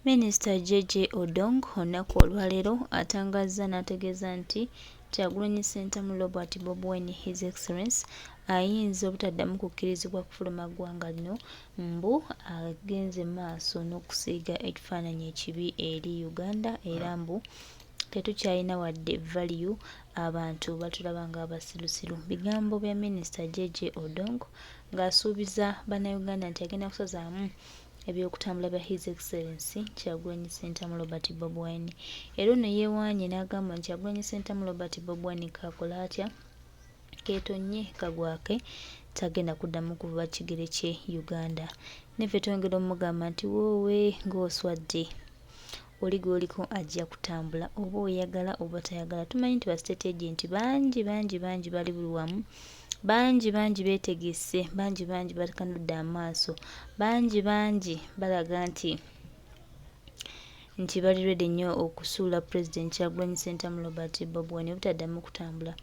Minisita JJ Odong olunaku olwaleero atangaza n'ategeeza nti Kyagulanyi Ssentamu Robert Bobi Wine His Excellence ayinza obutaddamu kukkirizibwa kufuluma ggwanga lino mbu agenze maaso n'okusiiga ekifaananyi ekibi eri Uganda era mbu tetukyalina wadde value abantu batulaba ng'abasirusiru. Bigambo bya Minisita JJ Odong ng'asuubiza bannayuganda nti agenda kusazaamu ebyokutambula bya His Excellency Kyagulanyi Ssentamu Robert Bobi Wine. Era ono yeewaanye n'agamba nti Kyagulanyi Ssentamu Robert Bobi Wine kaakola atya keetonye kagwake tagenda kuddamu kuvuba kigere kye Uganda. Neffe twongera omugamba nti woowe ng'oswadde oli gw'oliko ajja kutambula oba oyagala oba tayagala. Tumanyi nti ba state agent bangi bali buli wamu, bangi beetegese, bangi batakanudde amaaso, bangi balaga nti bali ready nnyo okusuula President Kyagulanyi Ssentamu Robert Bobi Wine obutaddamu kutambula.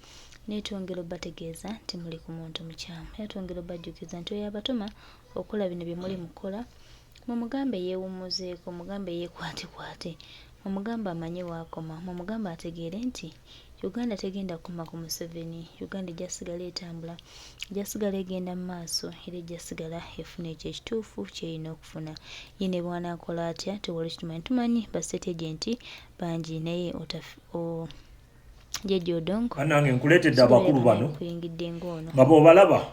Naye twongera obategeeza nti muli ku muntu mukyamu. Era twongera obajjukiza nti oyo abatuma okukola bino bye muli mukola mumugambe yeewummuzeeko, mugambe yeekwate, mumugambe amanye waakoma, mumugambe ategeere nti Uganda tegenda kukoma ku Museveni. Uganda ejja sigala etambula, ejja sigala egenda mu maaso era ejja sigala efuna ekyo ekituufu ky'erina okufuna. Ye ne bw'anaakola atya tewali tumanyi ba state agent bangi naye JJ Odong nange nkuleetedde abakulu bano kuyingidde ng'ono nga bw'obalaba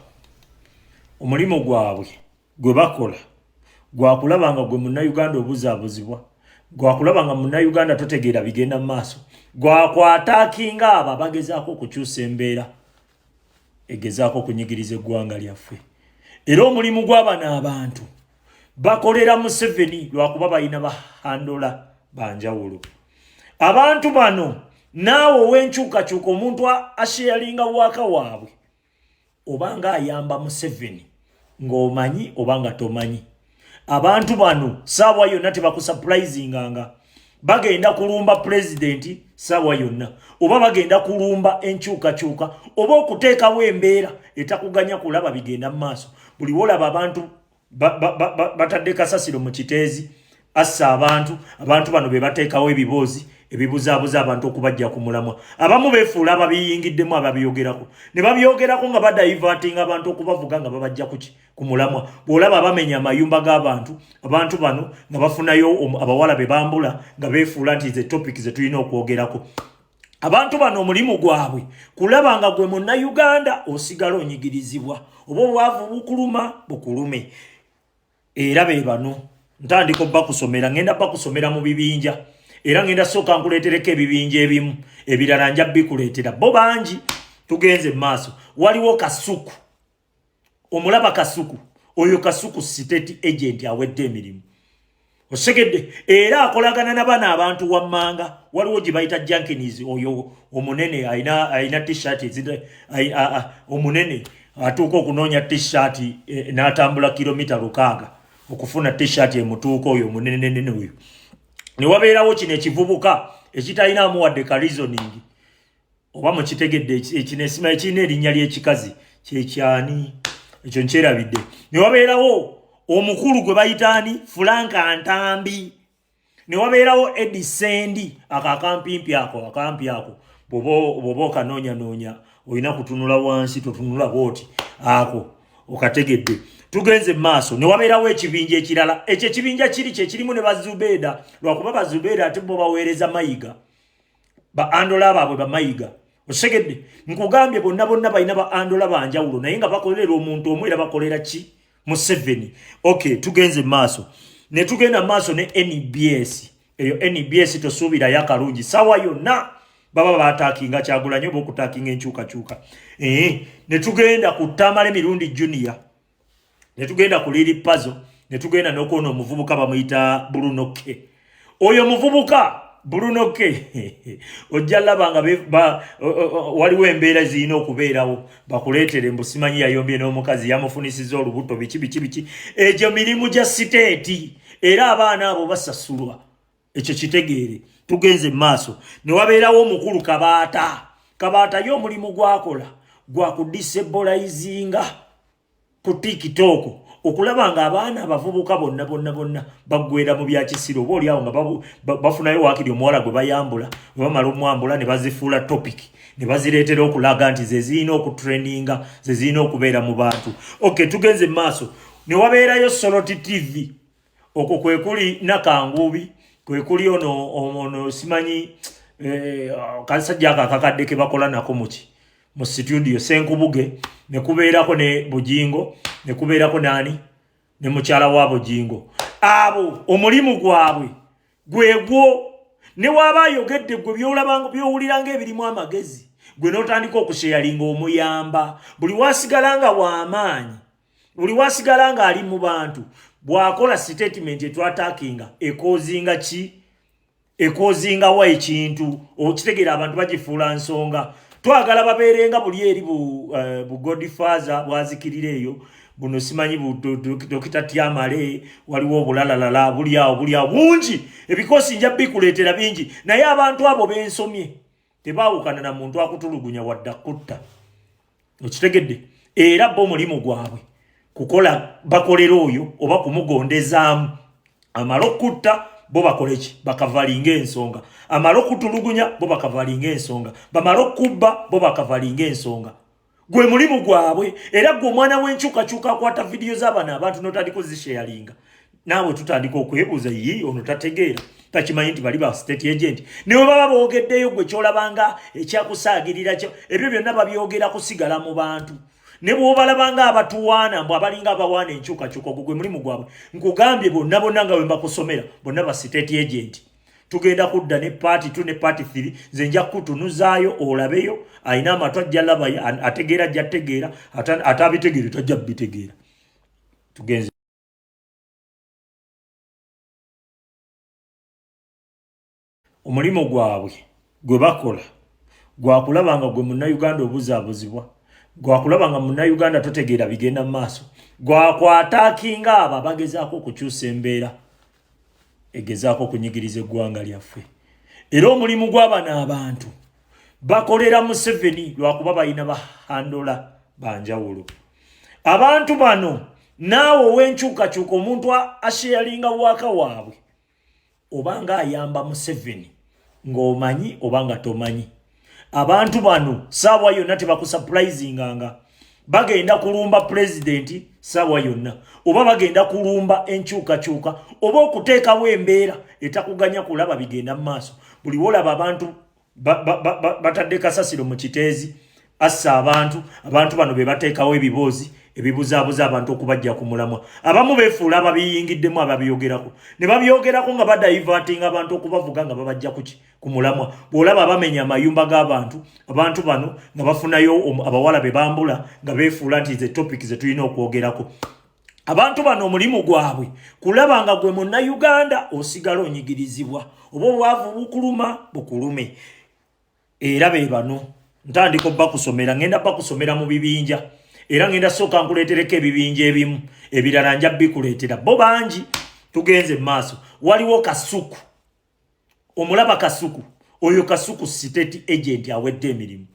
omulimu gwabwe gwe bakola gwakulaba nga gwe munnayuganda obuzaabuzibwa, gwakulaba nga munnayuganda totegeera bigenda mu maaso, gwakwataakinga abo abagezaako okukyusa embeera egezaako okunyigiriza eggwanga lyaffe. Era omulimu gw'abano abantu bakolera Museveni lwakuba balina bahandola banjawulo. Abantu bano naawe ow'enkyukakyuka omuntu asheyalinga waka waabwe obanga ayamba Museveni ng'omanyi obanga tomanyi. Abantu bano saawa yonna tebakusurprisinganga bagenda kulumba president saawa yonna oba bagenda kulumba enkyukakyuka oba okuteekawo embeera etakuganya kulaba bigenda mu maaso. Buli wolaba abantu batadde kasasiro mu kiteezi assa abantu bano be bateekawo ebibuzaabuza abantu okubajja ku mulamwa. Abamu beefuula ababiyingiddemu ababyogerako ne babyogerako nga badayivatinga abantu okubavuga nga babajja ku mulamwa. Bw'olaba bamenya amayumba g'abantu, abantu bano nga bafunayo abawala be bambula nga beefuula nti ze topic ze tulina okwogerako. Abantu bano omulimu gwabwe kulaba nga gwe munnayuganda osigala onyigirizibwa oba obwavu bukuluma bukulume. Era be bano ntandika bakusomera, ngenda bakusomera mu bibinja era ngenda soka nkuleetereko ebibinja ebimu ebirala nja bikuleetera bo bangi. Tugenze maaso. Waliwo Kasuku, omulaba Kasuku, oyo Kasuku state agent awedde emirimu osegedde era akolagana n'abana abantu wammanga. Waliwo gye bayita Jenkins, oyo omunene ayina t-shirt omunene atuuka okunoonya t-shirt n'atambula kilomita 600 okufuna t-shirt emutuuka oyo omunene oyo. Ne wabeerawo kino ekivubuka ekitalinamu wadde ka reasoning oba mukitegedde ekinesima ekirina erinnya ly'ekikazi kyekyani ekyo nkyerabidde. Ne wabeerawo omukulu gwe bayitaani Franka Ntambi, ne wabeerawo Eddie Sendi akampimpi ako bw'oba okanoonya olina kutunula wansi totunula bwoti ako okategedde. Tugenze maaso. Ne wabeerawo ekibinja ekirala, ekyo ekibinja kirimu ne Bazubeeda lwakuba Bazubeeda ate bo baweereza mayiga ba andola baabwe bamayiga osegedde. Nkugambye bonna balina ba andola banjawulo naye nga bakolera omuntu omu era bakolera ki Museveni. Okay, tugenze maaso. Ne tugenda maaso ne NBS. Eyo NBS tosuubira yakalungi sawa yonna baba bataakinga Kyagulanyi oba okutaakinga enkyukakyuka. Ne tugenda ku Tamale Mirundi Junior, ne tugenda ku Lili Pazo, ne tugenda n'okuona omuvubuka bamuyita Brunoke. Oyo muvubuka Brunoke ojja laba nga waliwo embeera zirina okubeerawo bakuleetere mbu simanyi yayombye n'omukazi yamufunisiza olubuto biki. Egyo mirimu gya siteeti era abaana abo basasulwa. Ekyo kitegeere. Tugenze maaso. Ne wabeerawo omukulu Kabaata y'omulimu gwakola gwa kudisabolizinga ku TikTok okulabanga abaana abavubuka bonna bagwera mu bya kisiro boli awo nga bafunayo wakiri omuwala gwe bayambula bamala omwambula ne bazifuula topic ne bazireetera okulaga nti ze zirina okutraininga ze zirina okubeera mu bantu. Okay, tugenze maaso ne wabeerayo Soroti TV okwo kwe kuli Nakangubi kwe kuli ono simanyi kasajja akakadde ke bakola nako mu studio Senkubuge ne kubeerako ne Bujingo ne kubeerako nani ne mukyala wa Bujingo abo omulimu gwabwe gwegwo ne waba yogedde gwe byolabanga byowuliranga ebirimu amagezi gwe notandika okusharinga omuyamba buli wasigalanga w'amaanyi buli wasigalanga ali mu bantu bwakola statement etwatakinga ekozinga ki ekozinga wa ekintu okitegera abantu bagifuula nsonga twagala babeerenga buli eri bu Godfather bwazikirireyo buno simanyi Dr. Tiamale waliwo obulalalala buli awo bungi ebikosi nja bikuleetera bingi naye abantu abo bensomye tebaawukana na muntu akutulugunya wadda kutta okitegedde era bo mulimu gwabwe kukola bakolera oyo oba kumugondezaamu amalo kutta bo bakoleki bakavalinga ensonga amalo kutulugunya bo bakavalinga ensonga bamalo kubba bo bakavalinga ensonga gwe mulimu gwabwe era gwe omwana w'enkyukakyuka akwata video z'abana abantu notandika ozisharinga naawe tutandika okwebuuza yi ono tategeera takimanyi nti bali ba state agent niwe baba boogeddeyo gwe kyolabanga ekyakusaagirira kyo ebyo byonna babyogera kusigala mu bantu ne bwobalabanga abatuwaana mbu abalinga abawaana enkyukakyuka gwe mulimu gwabwe nkugambye bonna nga bwe bakusomera bonna ba state agent tugenda kudda ne party 2 ne party 3 nze nja kutunuzaayo olabeyo ayina amatu ajja laba ategeera ajja tegeera atabitegeera tajja bitegeera tugenze omulimu gwabwe gwe bakola gwakulabanga gwe munnayuganda obuzaabuzibwa gwakulabanga munnayuganda totegeera bigenda mu maaso gwakwataakinga abo bagezaako okukyusa embeera egezaako okunyigiriza eggwanga lyaffe era omulimu gw'abana abantu bakolera Museveni lwakuba balina bahandola banjawulo abantu bano naawe ow'enkyukakyuka omuntu asharinga waka waabwe obanga ayamba Museveni ng'omanyi obanga tomanyi abantu bano saawa yonna tebakusurprisinganga bagenda kulumba president saawa yonna oba bagenda kulumba enkyukakyuka oba okuteekawo embeera etakuganya kulaba bigenda mu maaso buli wolaba abantu batadde kasasiro mu kiteezi assa abantu bano be bateekawo ebibuzaabuza abantu okubajja ku mulamwa abamu beefuula ababiyingiddemu ababyogerako ne babyogerako nga badayivatinga abantu okubavuga nga babajja ku mulamwa bw'olaba bamenya amayumba g'abantu abantu bano nga bafunayo abawala be bambula nga beefuula nti ze topic ze tulina okwogerako abantu bano omulimu gwabwe kulaba nga gwe munnayuganda osigala onyigirizibwa oba obwavu bukuluma bukulume era be bano ntandika bakusomera ngenda bakusomera mu bibinja era ngenda soka nkuleetereko ebibinja ebimu ebirala nja bikuleetera bo bangi tugenze maaso waliwo Kasuku omulaba Kasuku oyo Kasuku state agent awedde emirimu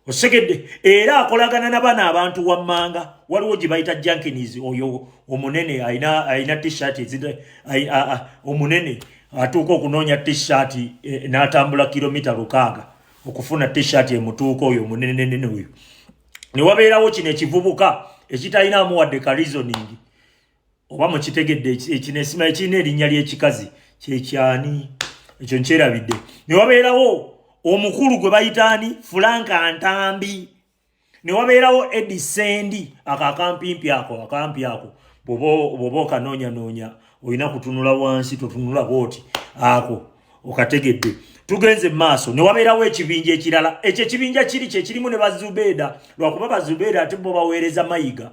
osegedde era akolagana n'abana abantu wammanga waliwo gye bayita Jankins oyo omunene ayina t-shirt omunene atuuka okunoonya t-shirt n'atambula kilomita 600 okufuna t-shirt emutuuka oyo omunene oyo ne wabeerawo kino ekivubuka ekitalina amuwadde ka reasoning oba mukitegedde ekinesima ekirina erinnya ly'ekikazi kyekyani ekyo nkyerabidde ne wabeerawo omukulu gwe bayitaani Franka Ntambi ne wabeerawo Edisendi akampimpi ako bwoba okanoonya olina kutunula wansi totunula bwoti ako okategedde tugenze maaso ne wabeerawo ekibinja ekirala ekyo ekibinja kiri kyekirimu ne Bazubeda lwakuba Bazubeda ate bo baweereza mayiga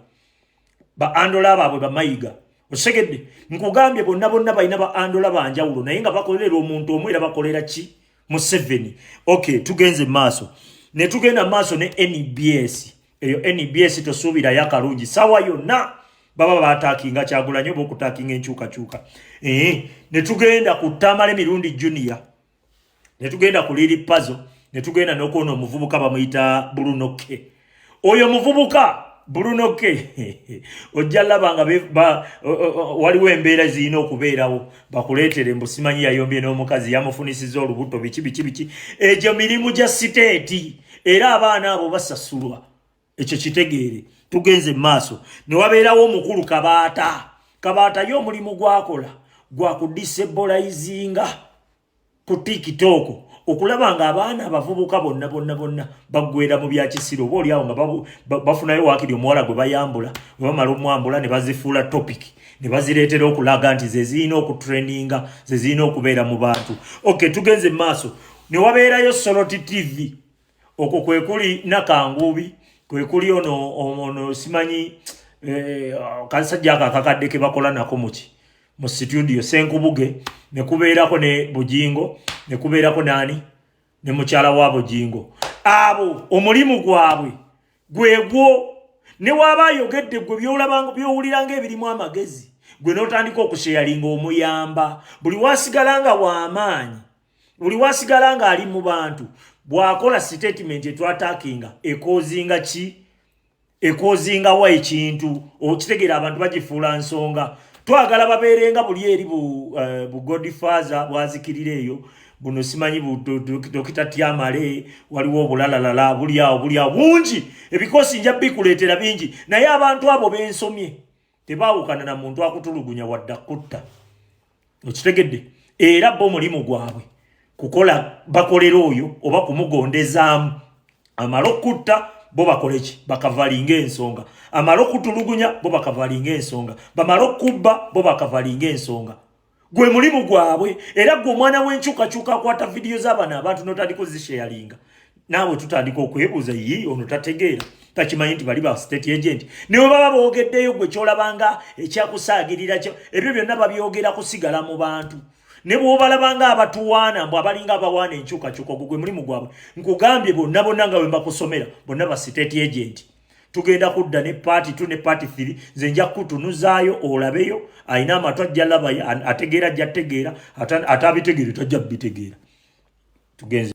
ba-andola baabwe bamayiga osegedde nkugambye bonna balina ba-andola banjawulo naye nga bakolera omuntu omu era bakolera ki Museveni. Okay, tugenze maaso ne tugenda maaso ne NBS eyo NBS tosuubira yakalungi sawa yonna baba batakinga Kyagulanyi oba okutakinga enkyukakyuka ne tugenda ku Tamale Mirundi Junior ne tugenda ku Lili Puzzle ne tugenda n'okuona omuvubuka bamuyita Bruno K. Oyo muvubuka bulunoke ojja labanga waliwo embeera zirina okubeerawo bakuleetere mbu simanyi yayombye n'omukazi yamufunisiza olubuto biki egyo mirimu gya siteeti era abaana abo basasulwa ekyo kitegeere tugenze mu maaso ne wabeerawo omukulu kabaata yo omulimu gwakola gwa kudisebolayizinga ku tiktok okulaba nga abaana abavubuka bonna baggwera mu byakisiro oba oliawo nga bafunayo waakiri omuwala gwe bayambula we bamala omwambula ne bazifuula topic ne bazireetera okulaga nti ze zirina okutraininga ze zirina okubeera mu bantu okay tugenze mu maaso ne wabeerayo Soroti TV okwo kwe kuli Nakangubi kwe kuli ono simanyi kasajja akakadde ke bakola nako mu studio Senkubuge ne kubeerako ne Bujingo ne kubeerako nani ne mukyala wa Bujingo abo omulimu gwabwe gwegwo ne waba yogedde gwe byolabanga byowuliranga ebirimu amagezi gwe n'otandika okusharinga omuyamba buli wasigalanga w'amaanyi buli wasigalanga ali mu bantu bwakola statement etwatakinga ekozinga ki ekozinga wa ekintu okitegeera abantu bagifuula nsonga twagala babeerenga buli eri bu Godfather bwazikirira eyo buno simanyi Dr. Tiamale waliwo obulalalala buliawo bungi ebikosi nja bikuleetera bingi naye abantu abo bensomye tebaawukana na muntu akutulugunya wadda kutta okitegedde era bo mulimu gwabwe kukola bakolera oyo oba kumugondezaamu amala okutta bo bakoleki bakavalinga ensonga amala okutulugunya bo bakavalinga ensonga bamala okubba bo bakavalinga ensonga gwe mulimu gwabwe era gwe omwana w'enkyukakyuka akwata vidiyo z'abaana abantu n'otandika zisharinga naawe tutandika okwebuuza yi ono tategeera takimanyi nti bali ba state agent niwe baba boogeddeyo gwe kyolabanga ekyakusaagirira kyo ebyo byonna babyogera kusigala mu bantu ne bw'obalabanga abatuwaana mbw abalinga abawaana enkyukakyuka gwe mulimu gwabwe nkugambye bonna nga bwe mbakusomera bonna ba state agent tugenda kudda ne party 2 ne party 3 nze nja kutunuzaayo olabeyo ayina amatu ajja laba ategeera ajja tegeera atabitegeere tajja bitegeera tugenze